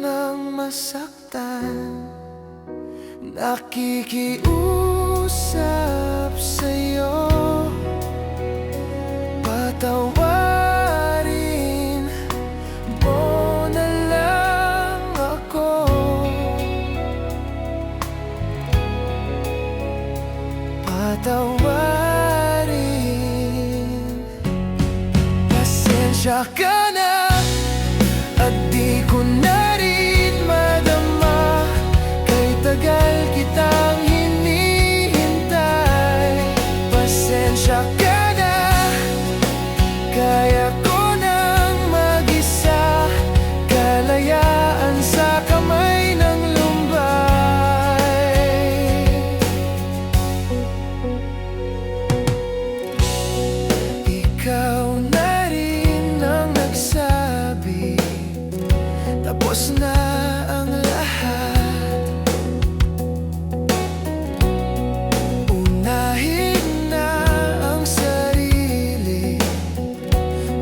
nang masaktan, nakikiusap sa'yo. Patawarin mo na lang ako. Patawarin. Pasensya ka na at di ko na rin madama, kay tagal kitang hinihintay. Pasensya ka na, kaya ko nang mag-isa, kalayaan sa kamay ng lumbay. Ikaw na rin ang nagsabi, tapos na ang lahat. Unahin na ang sarili,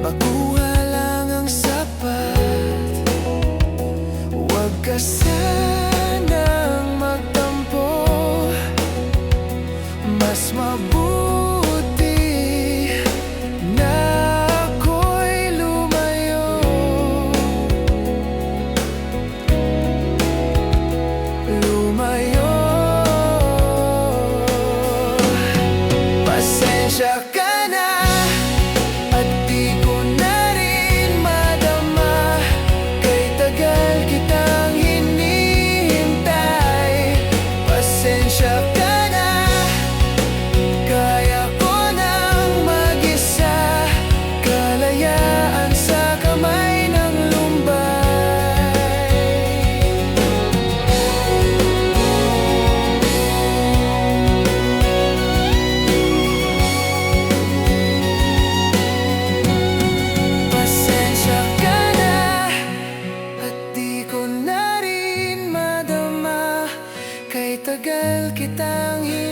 makuha lang ang sapat. Huwag ka sanang magtampo, mas mabuti na ako'y lumayo. Lumayo. Pasensya ka na at di ko na rin madama, kay tagal kitang hinihintay. Pasensya ka na, kaya ko nang mag-isa, kalayaan sa kamay ng lumbay. Pasensya ka na at di ko na rin madama, kay tagal kitang hinihintay.